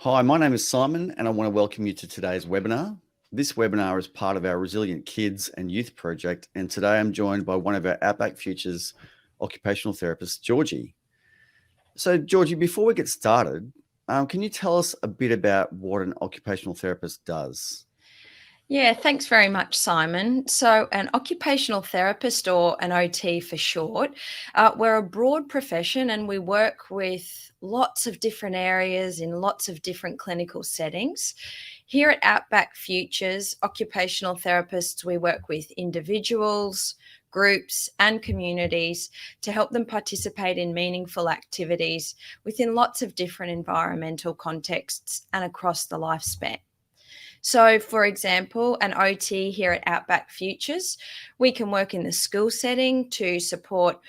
Hi, my name is Simon, and I want to welcome you to today's webinar. This webinar is part of our Resilient Kids and Youth project, and today I'm joined by one of our Outback Futures occupational therapists, Georgie. So, Georgie, before we get started, can you tell us a bit about what an occupational therapist does? Yeah, thanks very much, Simon. So, an occupational therapist, or an OT for short, we're a broad profession and we work with lots of different areas in lots of different clinical settings. Here at Outback Futures, occupational therapists, we work with individuals, groups, and communities to help them participate in meaningful activities within lots of different environmental contexts and across the lifespan. So, for example, an OT here at Outback Futures, we can work in the school setting to support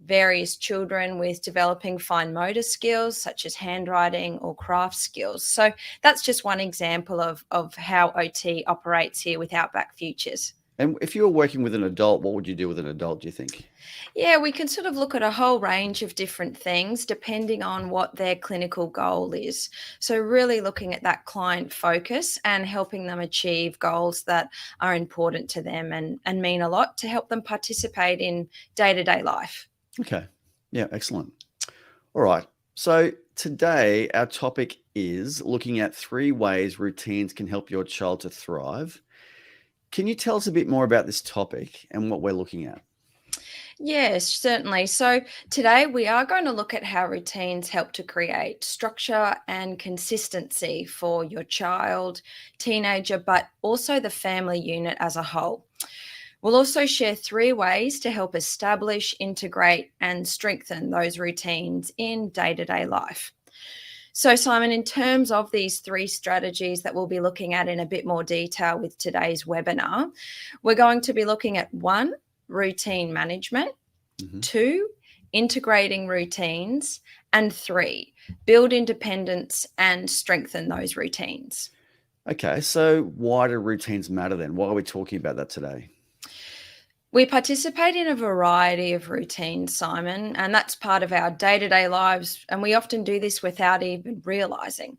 various children with developing fine motor skills such as handwriting or craft skills. So that's just one example of how OT operates here with Outback Futures. And if you were working with an adult, what would you do with an adult, do you think? Yeah, we can sort of look at a whole range of different things depending on what their clinical goal is. So, really looking at that client focus and helping them achieve goals that are important to them and mean a lot to help them participate in day-to-day life. Okay. Yeah, excellent. All right. So today our topic is looking at 3 ways routines can help your child to thrive. Can you tell us a bit more about this topic and what we're looking at? Yes, certainly. So today we are going to look at how routines help to create structure and consistency for your child, teenager, but also the family unit as a whole. We'll also share 3 ways to help establish, integrate, and strengthen those routines in day-to-day life. So, Simon, in terms of these 3 strategies that we'll be looking at in a bit more detail with today's webinar, we're going to be looking at 1, routine management, 2, integrating routines, and 3, build independence and strengthen those routines. Okay, so why do routines matter then? Why are we talking about that today? We participate in a variety of routines, Simon, and that's part of our day-to-day lives, and we often do this without even realizing.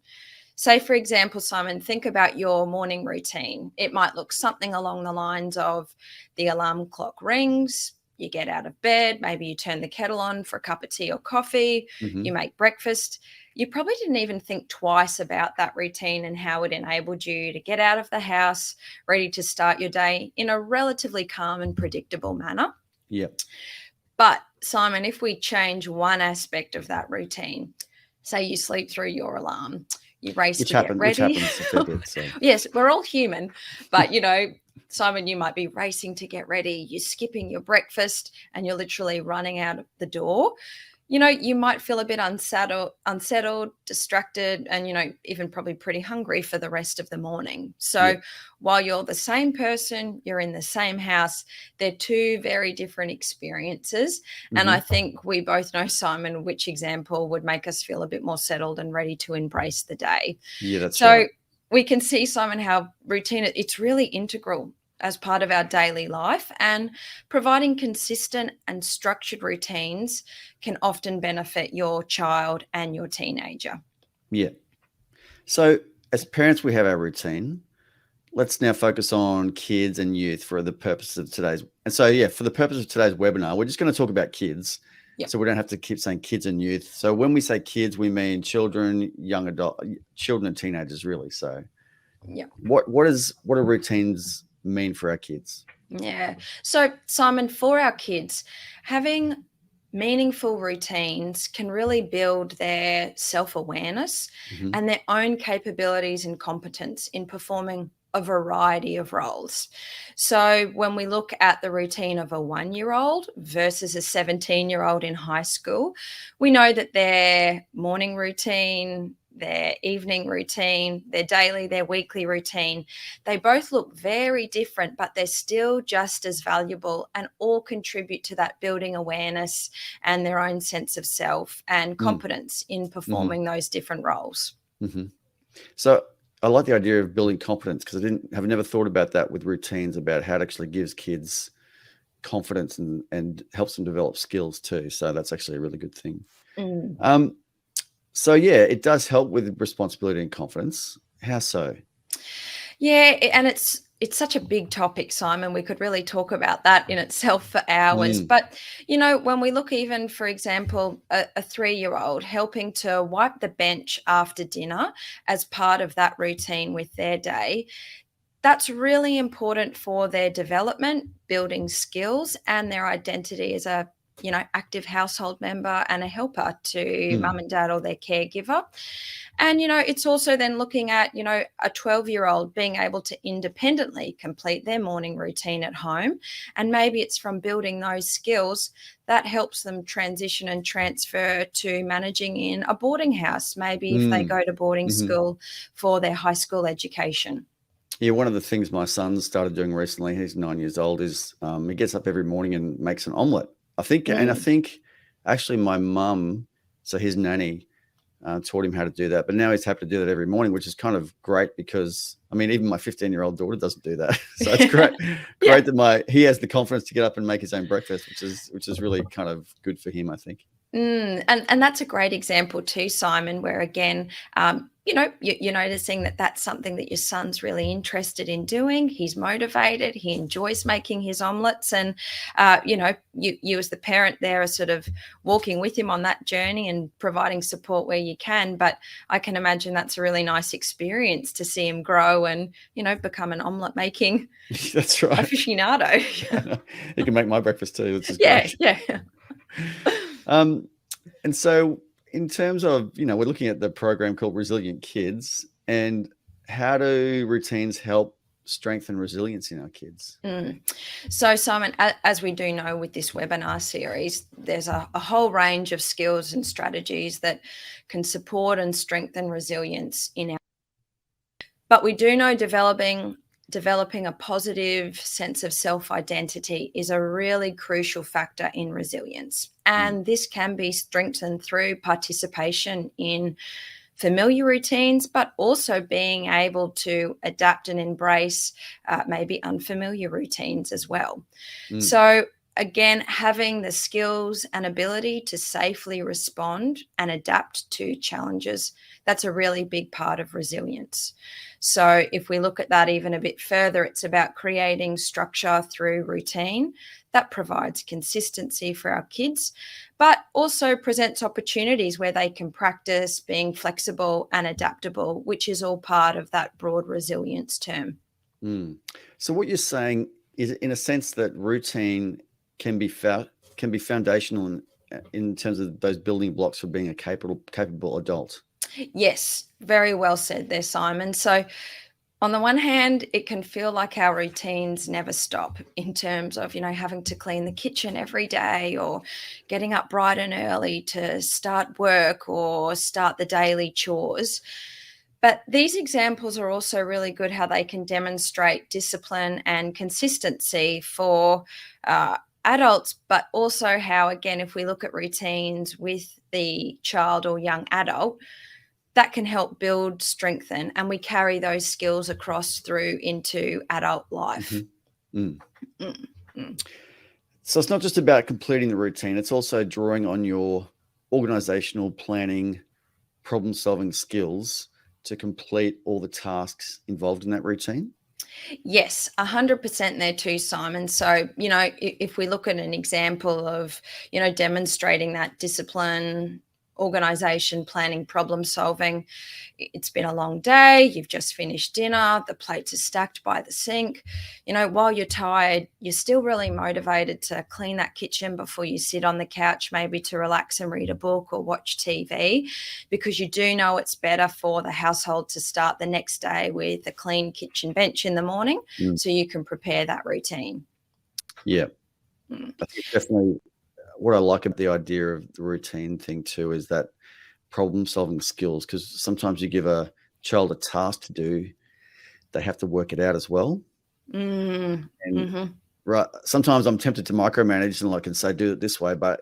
Say, for example, Simon, think about your morning routine. It might look something along the lines of the alarm clock rings, you get out of bed, maybe you turn the kettle on for a cup of tea or coffee, you make breakfast. You probably didn't even think twice about that routine and how it enabled you to get out of the house, ready to start your day in a relatively calm and predictable manner. Yep. But Simon, if we change one aspect of that routine, say you sleep through your alarm, you race to get ready. Which happens a fair bit. So. Yes, we're all human, but Simon, you might be racing to get ready, you're skipping your breakfast and you're literally running out of the door. You might feel a bit unsettled, distracted, and, even probably pretty hungry for the rest of the morning. So while you're the same person, you're in the same house, they're 2 very different experiences. And I think we both know, Simon, which example would make us feel a bit more settled and ready to embrace the day. Yeah, that's right. So we can see, Simon, how routine, it's really integral as part of our daily life, and providing consistent and structured routines can often benefit your child and your teenager. Yeah. So as parents, we have our routine. Let's now focus on kids and youth for the purpose of today's. And so, for the purpose of today's webinar, we're just going to talk about kids. Yep. So we don't have to keep saying kids and youth. So when we say kids, we mean children, young adult, children and teenagers, really. So what do routines mean for our kids? Yeah. So, Simon, for our kids, having meaningful routines can really build their self-awareness and their own capabilities and competence in performing a variety of roles. So when we look at the routine of a 1-year-old versus a 17-year-old in high school, we know that their morning routine, their evening routine, their daily, their weekly routine, they both look very different, but they're still just as valuable and all contribute to that building awareness and their own sense of self and competence in performing those different roles. So I like the idea of building confidence, because I've never thought about that with routines, about how it actually gives kids confidence and helps them develop skills too. So that's actually a really good thing. So yeah, it does help with responsibility and confidence. How so? Yeah, and it's such a big topic, Simon. We could really talk about that in itself for hours. Mm, But when we look, even for example, a 3-year-old helping to wipe the bench after dinner as part of that routine with their day, that's really important for their development, building skills, and their identity as a active household member and a helper to mum mm, and dad or their caregiver. And it's also then looking at a 12-year-old being able to independently complete their morning routine at home, and maybe it's from building those skills that helps them transition and transfer to managing in a boarding house, maybe if they mm, go to boarding mhm. school for their high school education. Yeah, one of the things my son started doing recently, he's 9 years old, is he gets up every morning and makes an omelette. I Mm. think actually my mum, so his nanny, taught him how to do that. But now he's happy to do that every morning, which is kind of great because I mean, even my 15-year-old daughter doesn't do that. So it's great, Yeah. great that he has the confidence to get up and make his own breakfast, which is really kind of good for him, I think. And that's a great example too, Simon, where again, you're noticing that that's something that your son's really interested in doing. He's motivated. He enjoys making his omelets, and you as the parent there are sort of walking with him on that journey and providing support where you can. But I can imagine that's a really nice experience to see him grow and become an omelet making That's right. aficionado. He can make my breakfast too, which is Yeah, great. yeah. Um, and so, in terms of, we're looking at the program called Resilient Kids, and how do routines help strengthen resilience in our kids? Mm. So, Simon, as we do know with this webinar series, there's a whole range of skills and strategies that can support and strengthen resilience in our. But we do know developing a positive sense of self-identity is a really crucial factor in resilience. Mm, And this can be strengthened through participation in familiar routines, but also being able to adapt and embrace maybe unfamiliar routines as well. mm, So, again, having the skills and ability to safely respond and adapt to challenges, that's a really big part of resilience. So, if we look at that even a bit further, it's about creating structure through routine that provides consistency for our kids, but also presents opportunities where they can practice being flexible and adaptable, which is all part of that broad resilience term. mm. So, what you're saying is, in a sense, that routine can be foundational in terms of those building blocks for being a capable adult. Yes, very well said there, Simon. So, on the one hand, it can feel like our routines never stop in terms of, having to clean the kitchen every day or getting up bright and early to start work or start the daily chores. But these examples are also really good how they can demonstrate discipline and consistency for adults, but also how, again, if we look at routines with the child or young adult, that can help build, strengthen, and we carry those skills across through into adult life. Mhm. Mm. Mm, mm. So it's not just about completing the routine, it's also drawing on your organizational planning, problem solving skills to complete all the tasks involved in that routine. Yes, 100% there too, Simon. So, if we look at an example of, demonstrating that discipline, organization, planning, problem solving, it's been a long day, you've just finished dinner, the plates are stacked by the sink. While you're tired, you're still really motivated to clean that kitchen before you sit on the couch, maybe to relax and read a book or watch TV, because you do know it's better for the household to start the next day with a clean kitchen bench in the morning Mm. so you can prepare that routine. Yeah, Mm. I think definitely what I like about the idea of the routine thing too is that problem solving skills, because sometimes you give a child a task to do, they have to work it out as well. Mm. And Mhm. right, sometimes I'm tempted to micromanage and like and say do it this way, but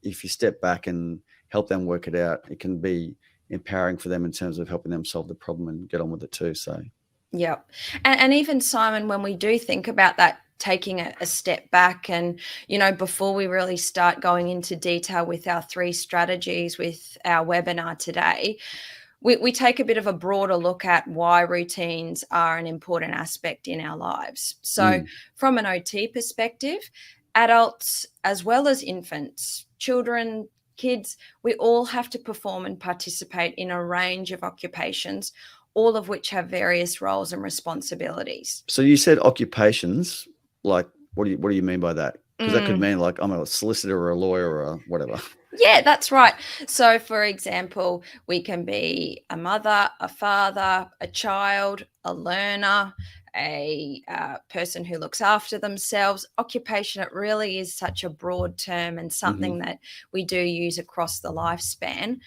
if you step back and help them work it out, it can be empowering for them in terms of helping them solve the problem and get on with it too. So Yep. And even, Simon, when we do think about that taking a step back and, before we really start going into detail with our 3 strategies with our webinar today, we take a bit of a broader look at why routines are an important aspect in our lives. So from an OT perspective, adults as well as infants, children, kids, we all have to perform and participate in a range of occupations, all of which have various roles and responsibilities. So you said occupations, like what do you mean by that? Because that could mean like I'm a solicitor or a lawyer or whatever. Yeah, that's right. So, for example, we can be a mother, a father, a child, a learner, a person who looks after themselves. Occupation, it really is such a broad term and something that we do use across the lifespan.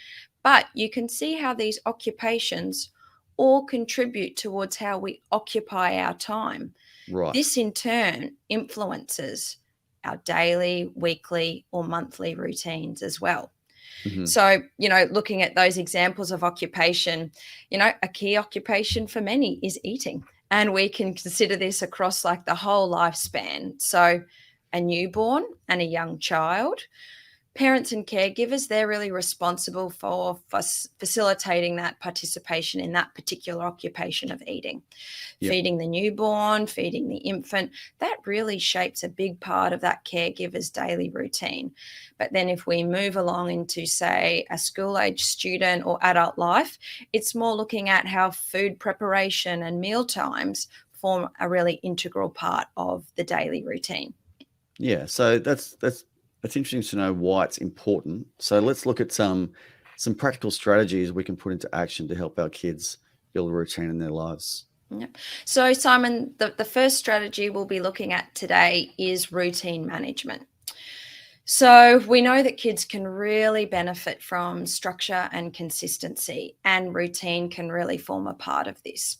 But you can see how these occupations all contribute towards how we occupy our time. Right. This in turn influences our daily, weekly, or monthly routines as well. So, looking at those examples of occupation, a key occupation for many is eating. And we can consider this across like the whole lifespan. So a newborn and a young child, parents and caregivers, they're really responsible for facilitating that participation in that particular occupation of eating. Yep. Feeding the newborn, feeding the infant, that really shapes a big part of that caregiver's daily routine. But then if we move along into, say, a school-age student or adult life, it's more looking at how food preparation and meal times form a really integral part of the daily routine. Yeah, so that's interesting to know why it's important. So let's look at some practical strategies we can put into action to help our kids build a routine in their lives. Yep. So Simon, the first strategy we'll be looking at today is routine management. So we know that kids can really benefit from structure and consistency, and routine can really form a part of this.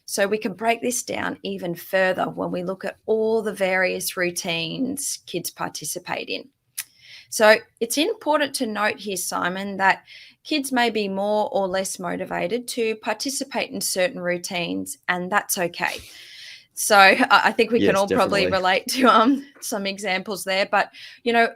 So we can break this down even further when we look at all the various routines kids participate in. So it's important to note here, Simon, that kids may be more or less motivated to participate in certain routines, and that's okay. So I think we can all probably relate to some examples there. But,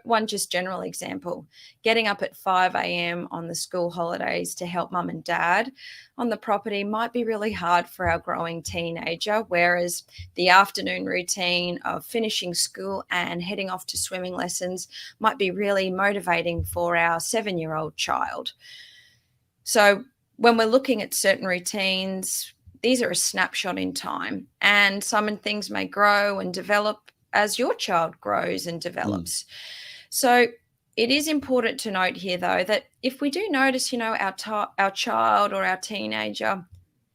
one just general example, getting up at 5 a.m. on the school holidays to help mum and dad on the property might be really hard for our growing teenager, whereas the afternoon routine of finishing school and heading off to swimming lessons might be really motivating for our 7-year-old child. So when we're looking at certain routines, these are a snapshot in time, and some things may grow and develop as your child grows and develops. So it is important to note here, though, that if we do notice, our child or our teenager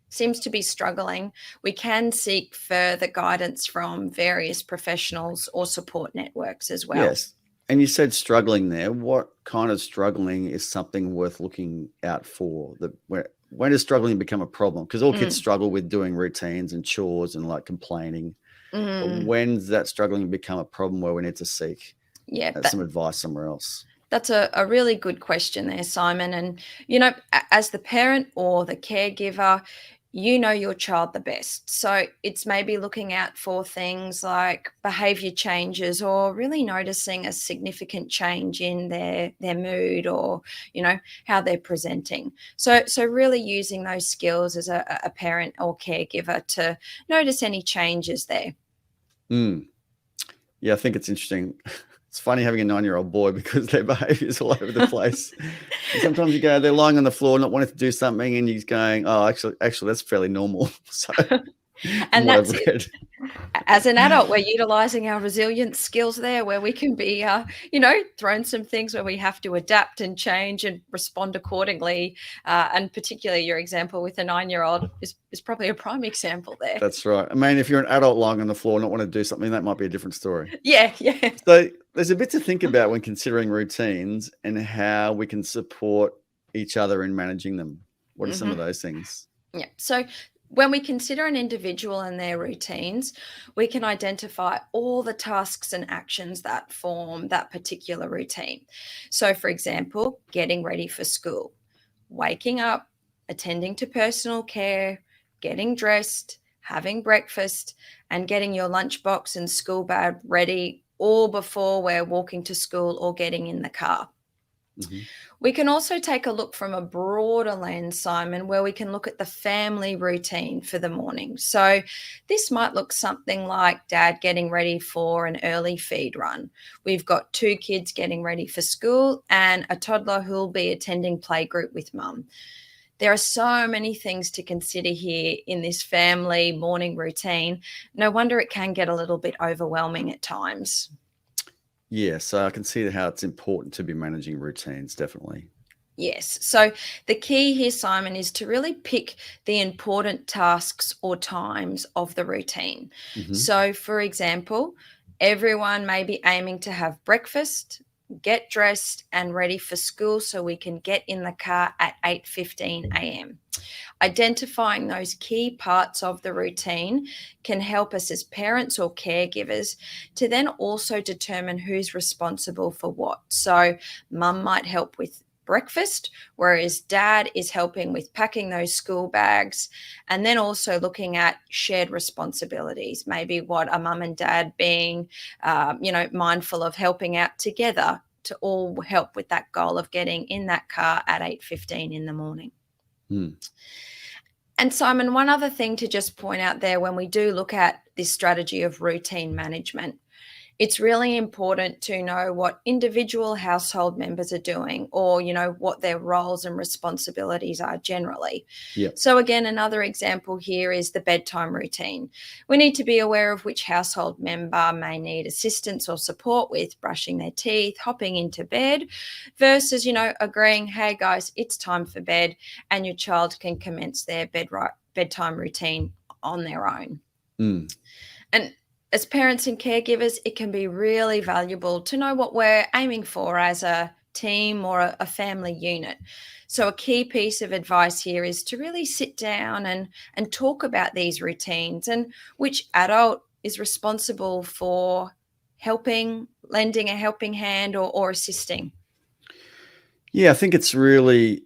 seems to be struggling, we can seek further guidance from various professionals or support networks as well. Yes. And you said struggling there. What kind of struggling is something worth looking out for? When does struggling become a problem? Because all kids struggle with doing routines and chores and like complaining. But when does that struggling become a problem where we need to seek some advice somewhere else? That's a really good question there, Simon. And, as the parent or the caregiver, your child the best. So it's maybe looking out for things like behavior changes or really noticing a significant change in their mood or, how they're presenting. So really using those skills as a parent or caregiver to notice any changes there. Yeah, I think it's interesting. It's funny having a 9-year-old boy because their behavior is all over the place. And sometimes they're lying on the floor, not wanting to do something, and he's going, "Oh, actually, that's fairly normal." So, and that's it. As an adult, we're utilizing our resilience skills there, where we can be, thrown some things where we have to adapt and change and respond accordingly. And particularly your example with a 9-year-old is probably a prime example there. That's right. I mean, if you're an adult lying on the floor, not want to do something, that might be a different story. Yeah. So there's a bit to think about when considering routines and how we can support each other in managing them. What are some of those things? Yeah. So when we consider an individual and their routines, we can identify all the tasks and actions that form that particular routine. So, for example, getting ready for school, waking up, attending to personal care, getting dressed, having breakfast, and getting your lunchbox and school bag ready all before we're walking to school or getting in the car. Mm-hmm. We can also take a look from a broader lens, Simon, where we can look at the family routine for the morning. So this might look something like dad getting ready for an early feed run. We've got 2 kids getting ready for school and a toddler who'll be attending playgroup with mum. There are so many things to consider here in this family morning routine. No wonder it can get a little bit overwhelming at times. Yeah, so I can see how it's important to be managing routines, definitely. Yes. So the key here, Simon, is to really pick the important tasks or times of the routine. Mm-hmm. So, for example, everyone may be aiming to have breakfast, get dressed and ready for school so we can get in the car at 8:15 a.m. Identifying those key parts of the routine can help us as parents or caregivers to then also determine who's responsible for what. So mum might help with breakfast, whereas dad is helping with packing those school bags, and then also looking at shared responsibilities, maybe what a mum and dad being, mindful of helping out together to all help with that goal of getting in that car at 8:15 in the morning. And Simon, one other thing to just point out there when we do look at this strategy of routine management, it's really important to know what individual household members are doing or, what their roles and responsibilities are generally. Yep. So again, another example here is the bedtime routine. We need to be aware of which household member may need assistance or support with brushing their teeth, hopping into bed, versus, agreeing, hey guys, it's time for bed, and your child can commence their bedtime routine on their own. And as parents and caregivers, it can be really valuable to know what we're aiming for as a team or a family unit. So a key piece of advice here is to really sit down and talk about these routines and which adult is responsible for helping, lending a helping hand or assisting. Yeah, I think it's really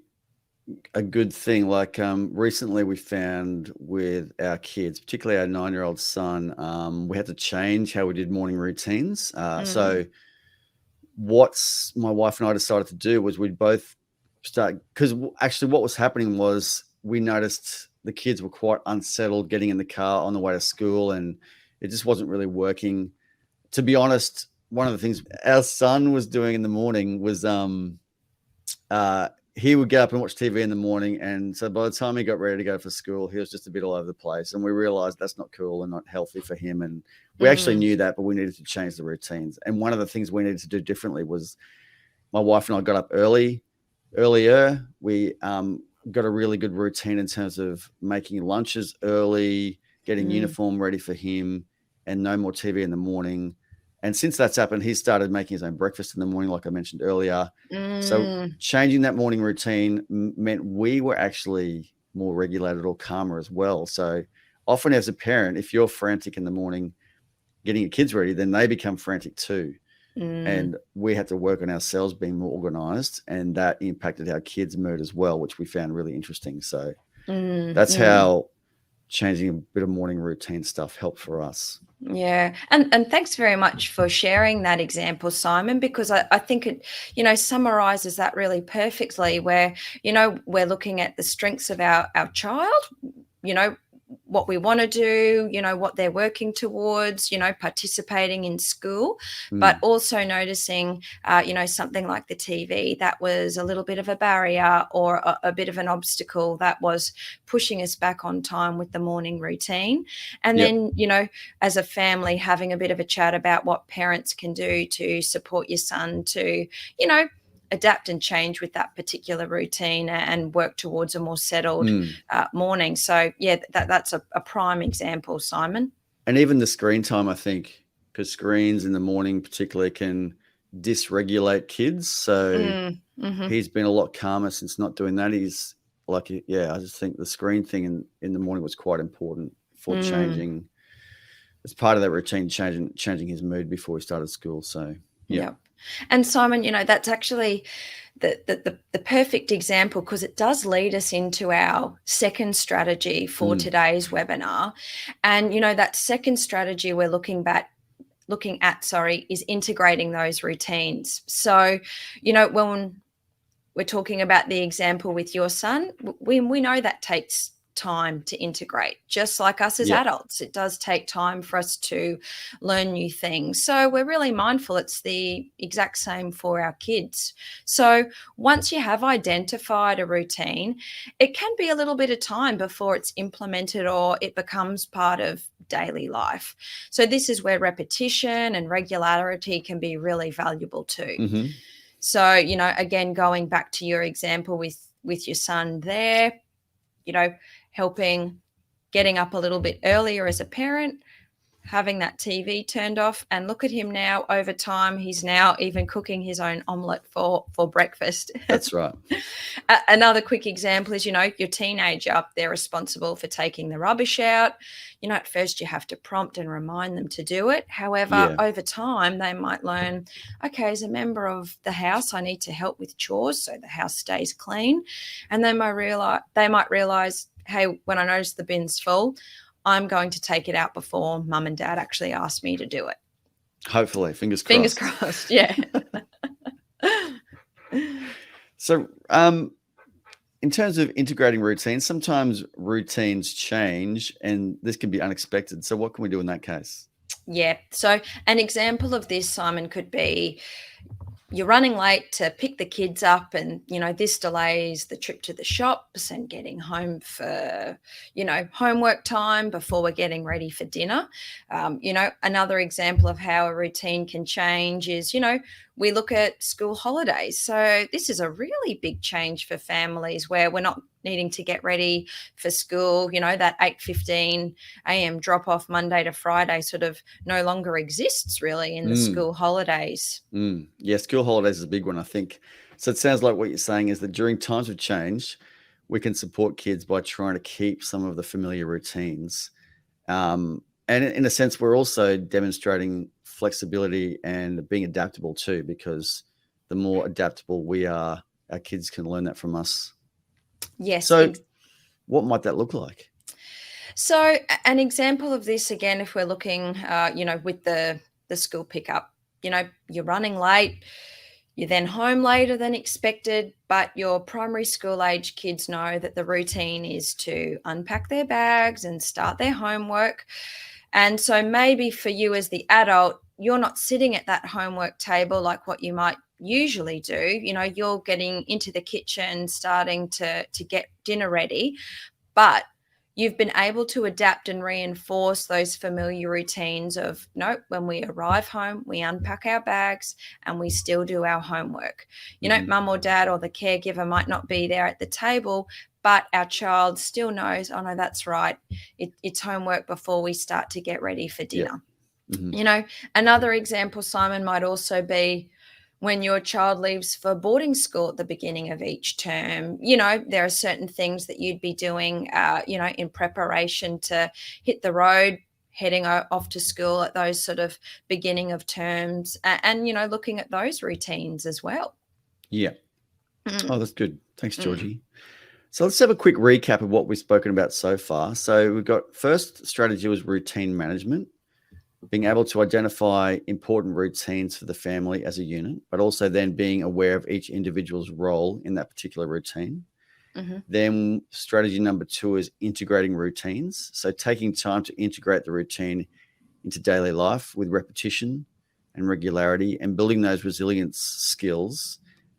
a good thing. Like recently we found with our kids, particularly our 9-year-old son, we had to change how we did morning routines. So what my wife and I decided to do was we'd both start, because actually what was happening was we noticed the kids were quite unsettled getting in the car on the way to school, and it just wasn't really working. To be honest, one of the things our son was doing in the morning was he would get up and watch TV in the morning. And so by the time he got ready to go for school, he was just a bit all over the place. And we realized that's not cool and not healthy for him. And we actually knew that, but we needed to change the routines. And one of the things we needed to do differently was my wife and I got up earlier. We got a really good routine in terms of making lunches early, getting uniform ready for him, and no more TV in the morning. And since that's happened, he started making his own breakfast in the morning, like I mentioned earlier. So changing that morning routine meant we were actually more regulated or calmer as well. So often as a parent, if you're frantic in the morning getting your kids ready, then they become frantic too. And we had to work on ourselves being more organized, and that impacted our kids' mood as well, which we found really interesting. So that's how changing a bit of morning routine stuff helped for us. Yeah. And thanks very much for sharing that example, Simon, because I think it, summarizes that really perfectly where, we're looking at the strengths of our child, what we want to do, what they're working towards, participating in school, but also noticing, something like the TV that was a little bit of a barrier or a bit of an obstacle that was pushing us back on time with the morning routine. And then, as a family, having a bit of a chat about what parents can do to support your son to, adapt and change with that particular routine and work towards a more settled morning. So, yeah, that's a prime example, Simon. And even the screen time, I think, because screens in the morning particularly can dysregulate kids. So he's been a lot calmer since not doing that. He's like, I just think the screen thing in the morning was quite important for changing. It's part of that routine, changing his mood before he started school. So, yeah. And Simon, that's actually the perfect example, because it does lead us into our second strategy for today's webinar. And, that second strategy we're looking at, is integrating those routines. So, when we're talking about the example with your son, we know that takes time to integrate, just like us as adults. It does take time for us to learn new things. So we're really mindful it's the exact same for our kids. So once you have identified a routine, it can be a little bit of time before it's implemented or it becomes part of daily life. So this is where repetition and regularity can be really valuable too. Mm-hmm. So, again, going back to your example with your son there, helping getting up a little bit earlier as a parent, having that TV turned off, and look at him now. Over time, he's now even cooking his own omelette for breakfast. That's right. Another quick example is, your teenager, they're responsible for taking the rubbish out. At first you have to prompt and remind them to do it. However, over time, they might learn, okay, as a member of the house, I need to help with chores so the house stays clean. And they might realize, hey, when I notice the bin's full, I'm going to take it out before mum and dad actually ask me to do it. Hopefully, fingers crossed. Fingers crossed, yeah. So, in terms of integrating routines, sometimes routines change and this can be unexpected. So what can we do in that case? Yeah. So an example of this, Simon, could be you're running late to pick the kids up and, this delays the trip to the shops and getting home for, homework time before we're getting ready for dinner. Another example of how a routine can change is, we look at school holidays. So this is a really big change for families where we're not needing to get ready for school. That 8:15 a.m. drop off Monday to Friday sort of no longer exists really in the school holidays. Yeah, school holidays is a big one, I think. So it sounds like what you're saying is that during times of change, we can support kids by trying to keep some of the familiar routines. And in a sense, we're also demonstrating flexibility and being adaptable too, because the more adaptable we are, our kids can learn that from us. Yes. So what might that look like? So an example of this, again, if we're looking, with the school pickup, you're running late, you're then home later than expected, but your primary school age kids know that the routine is to unpack their bags and start their homework. And so maybe for you as the adult, you're not sitting at that homework table like what you might usually do. You're getting into the kitchen, starting to get dinner ready, but you've been able to adapt and reinforce those familiar routines of, when we arrive home, we unpack our bags and we still do our homework. Mum or dad or the caregiver might not be there at the table, but our child still knows, oh no, that's right. It's homework before we start to get ready for dinner. Another example, Simon, might also be when your child leaves for boarding school at the beginning of each term. There are certain things that you'd be doing, in preparation to hit the road, heading off to school at those sort of beginning of terms and looking at those routines as well. Yeah. Oh, that's good. Thanks, Georgie. So let's have a quick recap of what we've spoken about so far. So we've got first strategy was routine management, being able to identify important routines for the family as a unit, but also then being aware of each individual's role in that particular routine. Then strategy number 2 is integrating routines. So taking time to integrate the routine into daily life with repetition and regularity and building those resilience skills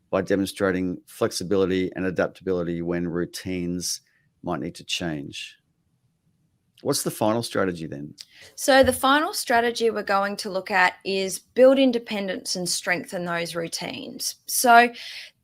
by demonstrating flexibility and adaptability when routines might need to change. What's the final strategy then? So the final strategy we're going to look at is build independence and strengthen those routines. So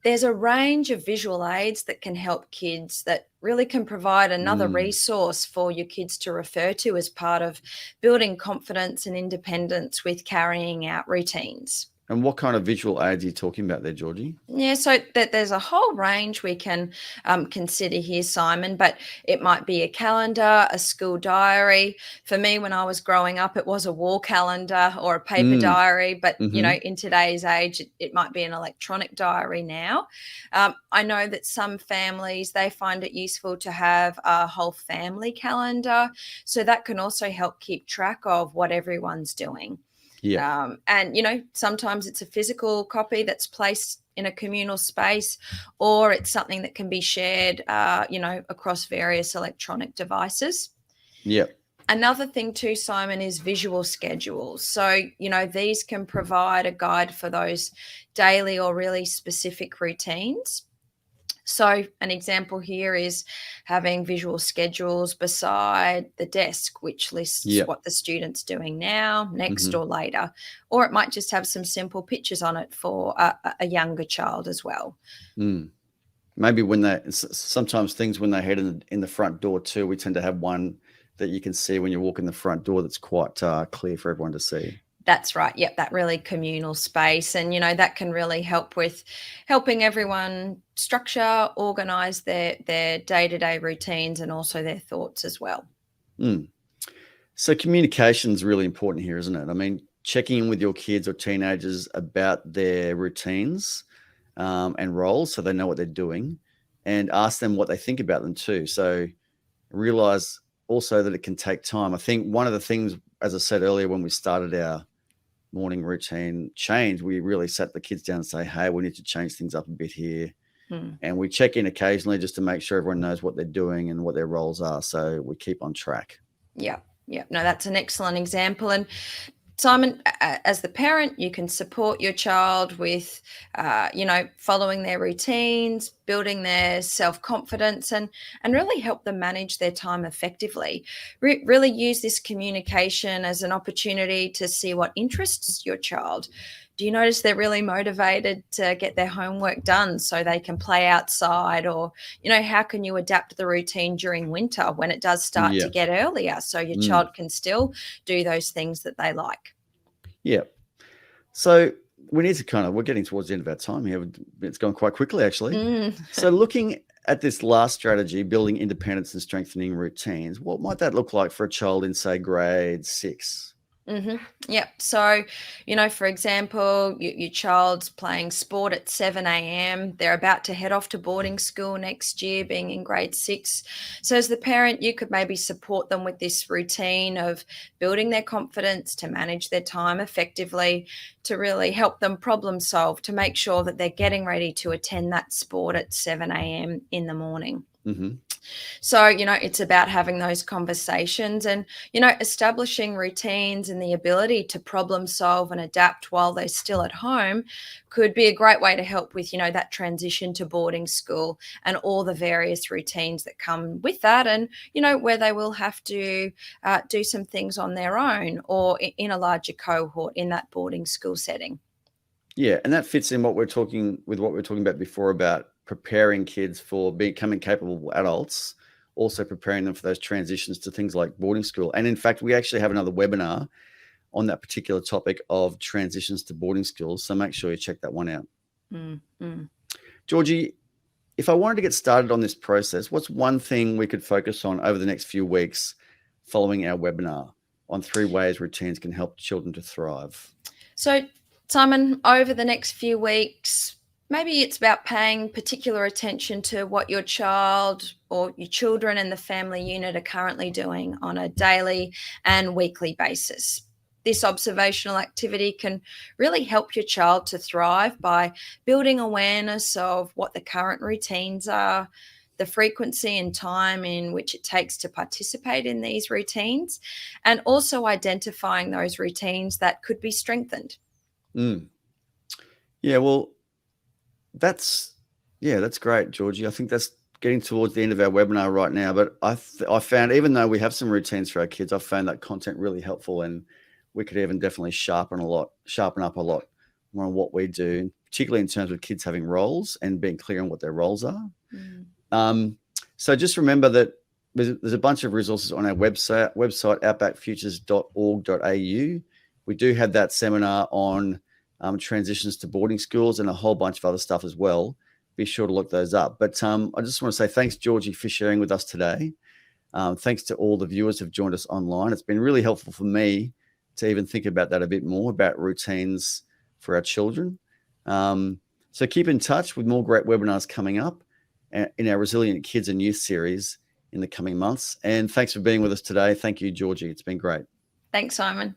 there's a range of visual aids that can help kids that really can provide another resource for your kids to refer to as part of building confidence and independence with carrying out routines. And what kind of visual aids are you talking about there, Georgie? Yeah, so there's a whole range we can consider here, Simon, but it might be a calendar, a school diary. For me, when I was growing up, it was a wall calendar or a paper diary, but, in today's age, it might be an electronic diary now. I know that some families, they find it useful to have a whole family calendar, so that can also help keep track of what everyone's doing. Yeah. And sometimes it's a physical copy that's placed in a communal space, or it's something that can be shared, across various electronic devices. Yeah. Another thing too, Simon, is visual schedules. So, these can provide a guide for those daily or really specific routines. So an example here is having visual schedules beside the desk, which lists what the student's doing now, next, or later. Or it might just have some simple pictures on it for a younger child as well. Maybe sometimes things when they head in the front door too, we tend to have one that you can see when you walk in the front door that's quite clear for everyone to see. That's right. Yep, that really communal space. And, that can really help with helping everyone structure, organise their day-to-day routines and also their thoughts as well. So communication is really important here, isn't it? I mean, checking in with your kids or teenagers about their routines and roles so they know what they're doing, and ask them what they think about them too. So realise also that it can take time. I think one of the things, as I said earlier, when we started our morning routine change, we really sat the kids down and say, hey, we need to change things up a bit here. And we check in occasionally just to make sure everyone knows what they're doing and what their roles are, so we keep on track. Yeah. No, that's an excellent example. And Simon, as the parent, you can support your child with, following their routines, building their self-confidence, and really help them manage their time effectively. Really use this communication as an opportunity to see what interests your child. Do you notice they're really motivated to get their homework done so they can play outside? Or, how can you adapt the routine during winter when it does start to get earlier so your child can still do those things that they like? Yeah. So we need to we're getting towards the end of our time here. It's gone quite quickly, actually. So looking at this last strategy, building independence and strengthening routines, what might that look like for a child in, say, grade 6? Yep. So, for example, your child's playing sport at 7 a.m. They're about to head off to boarding school next year, being in grade 6. So as the parent, you could maybe support them with this routine of building their confidence, to manage their time effectively, to really help them problem solve, to make sure that they're getting ready to attend that sport at 7 a.m. in the morning. So, it's about having those conversations and, establishing routines, and the ability to problem solve and adapt while they're still at home could be a great way to help with, that transition to boarding school and all the various routines that come with that. And, where they will have to do some things on their own or in a larger cohort in that boarding school setting. Yeah. And that fits in what we're talking about before about preparing kids for becoming capable adults, also preparing them for those transitions to things like boarding school. And in fact, we actually have another webinar on that particular topic of transitions to boarding schools. So make sure you check that one out. Georgie, if I wanted to get started on this process, what's one thing we could focus on over the next few weeks following our webinar on 3 ways routines can help children to thrive? So, Simon, over the next few weeks, maybe it's about paying particular attention to what your child or your children and the family unit are currently doing on a daily and weekly basis. This observational activity can really help your child to thrive by building awareness of what the current routines are, the frequency and time in which it takes to participate in these routines, and also identifying those routines that could be strengthened. Yeah, well, that's great, Georgie. I think that's getting towards the end of our webinar right now. But I found, even though we have some routines for our kids, I found that content really helpful, and we could even definitely sharpen up a lot more on what we do, particularly in terms of kids having roles and being clear on what their roles are. So just remember that there's a bunch of resources on our website outbackfutures.org.au. We do have that seminar on transitions to boarding schools, and a whole bunch of other stuff as well. Be sure to look those up. But I just want to say thanks, Georgie, for sharing with us today. Thanks to all the viewers who've joined us online. It's been really helpful for me to even think about that a bit more, about routines for our children. So keep in touch with more great webinars coming up in our Resilient Kids and Youth series in the coming months. And thanks for being with us today. Thank you, Georgie. It's been great. Thanks, Simon.